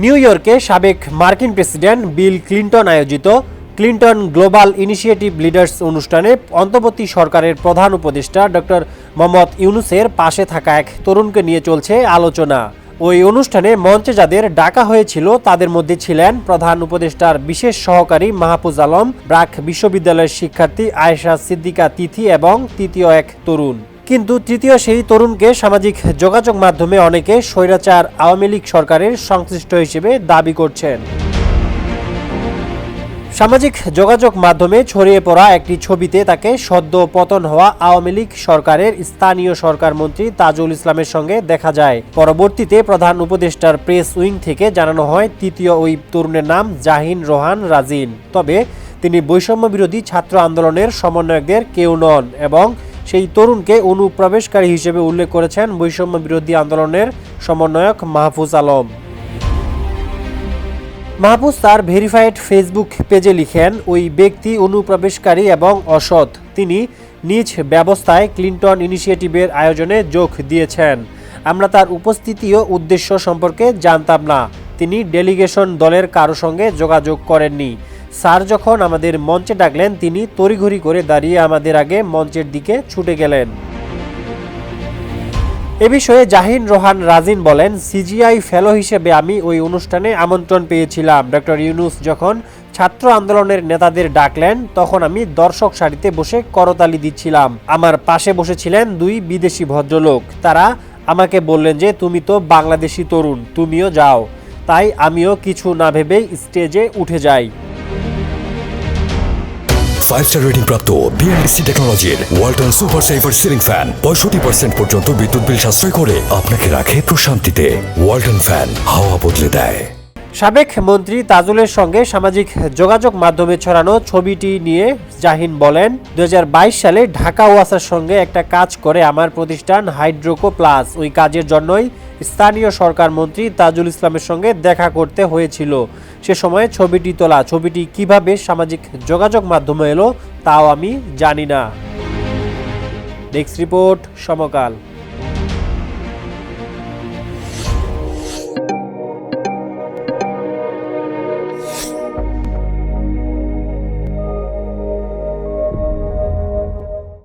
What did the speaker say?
New ইয়র্কে সাবেক মার্কিন প্রেসিডেন্ট বিল ক্লিন্টন আয়োজিত ক্লিন্টন গ্লোবাল ইনিশিয়েটিভ লিডার্স অনুষ্ঠানে অন্তর্বর্তী সরকারের প্রধান উপদেষ্টা ডক্টর মোহাম্মদ ইউনূসের পাশে থাকা এক তরুণকে নিয়ে চলছে আলোচনা। ওই অনুষ্ঠানে মঞ্চে যাদের ডাকা হয়েছিল তাদের মধ্যে ছিলেন প্রধান উপদেষ্টার বিশেষ সহকারী মাহফুজ আলম, ব্র্যাক বিশ্ববিদ্যালয়ের শিক্ষার্থী আয়েশা সিদ্দিকা তিথি এবং তৃতীয় এক তরুণ। কিন্তু তৃতীয় সেই তরুণকে সামাজিক যোগাযোগ মাধ্যমে অনেকে স্বৈরাচার আওয়ামী লীগ সরকারের সংশ্লিষ্ট হিসেবে দাবি করছেন। সামাজিক যোগাযোগ মাধ্যমে ছড়িয়ে পড়া একটি ছবিতে তাকে সদ্য পতন হওয়া আওয়ামী লীগ সরকারের স্থানীয় সরকার মন্ত্রী তাজুল ইসলামের সঙ্গে দেখা যায়। পরবর্তীতে প্রধান উপদেষ্টার প্রেস উইং থেকে জানানো হয় তৃতীয় ওই তরুণের নাম জাহিন রোহান রাজিন। তবে তিনি বৈষম্য বিরোধী ছাত্র আন্দোলনের সমন্বয়কদের কেউ নন এবং সেই তরুণকে অনুপ্রবেশকারী হিসেবে উল্লেখ করেছেন বৈষম্য বিরোধী আন্দোলনের সমন্বয়ক মাহফুজ আলম। মাহফুজ তার ভেরিফাইড ফেসবুক পেজে লিখেন, ওই ব্যক্তি অনুপ্রবেশকারী এবং অসৎ। তিনি নিজ ব্যবস্থায় ক্লিন্টন ইনিশিয়েটিভের আয়োজনে যোগ দিয়েছেন। আমরা তার উপস্থিতি ও উদ্দেশ্য সম্পর্কে জানতাম না। তিনি ডেলিগেশন দলের কারো সঙ্গে যোগাযোগ করেননি। স্যার যখন আমাদের মঞ্চে ডাকলেন তিনি তড়িঘড়ি করে দাঁড়িয়ে আমাদের আগে মঞ্চের দিকে ছুটে গেলেন। এ বিষয়ে জাহিন রোহান রাজিন বলেন, সিজিআই ফেলো হিসেবে আমি ওই অনুষ্ঠানে আমন্ত্রণ পেয়েছিলাম। ডক্টর ইউনূস যখন ছাত্র আন্দোলনের নেতাদের ডাকলেন তখন আমি দর্শক সারিতে বসে করতালি দিচ্ছিলাম। আমার পাশে বসেছিলেন দুই বিদেশি ভদ্রলোক। তারা আমাকে বললেন যে তুমি তো বাংলাদেশি তরুণ, তুমিও যাও। তাই আমিও কিছু না ভেবেই স্টেজে উঠে যাই। 5-star রেটিং প্রাপ্ত বিএলডিসি টেকনোলজির Walton super saver ceiling fan 65% পর্যন্ত বিদ্যুৎ বিল সাশ্রয় করে আপনাকে রাখে প্রশান্তিতে। ওয়ালটন ফ্যান হাওয়া বদলে দেয়। সাবেক মন্ত্রী তাজুলের সঙ্গে সামাজিক যোগাযোগ মাধ্যমে ছড়ানো ছবিটি নিয়ে জাহিন বলেন, 2022 সালে ঢাকা ওয়াসার সঙ্গে একটা কাজ করে আমার প্রতিষ্ঠান হাইড্রোকো প্লাস। ওই কাজের জন্যই স্থানীয় সরকার মন্ত্রী তাজুল ইসলামের সঙ্গে দেখা করতে হয়েছিল। সে সময় ছবিটি তোলা। ছবিটি কিভাবে সামাজিক যোগাযোগ মাধ্যমে এলো তাও আমি জানি না। নেক্সট রিপোর্ট, সমকাল।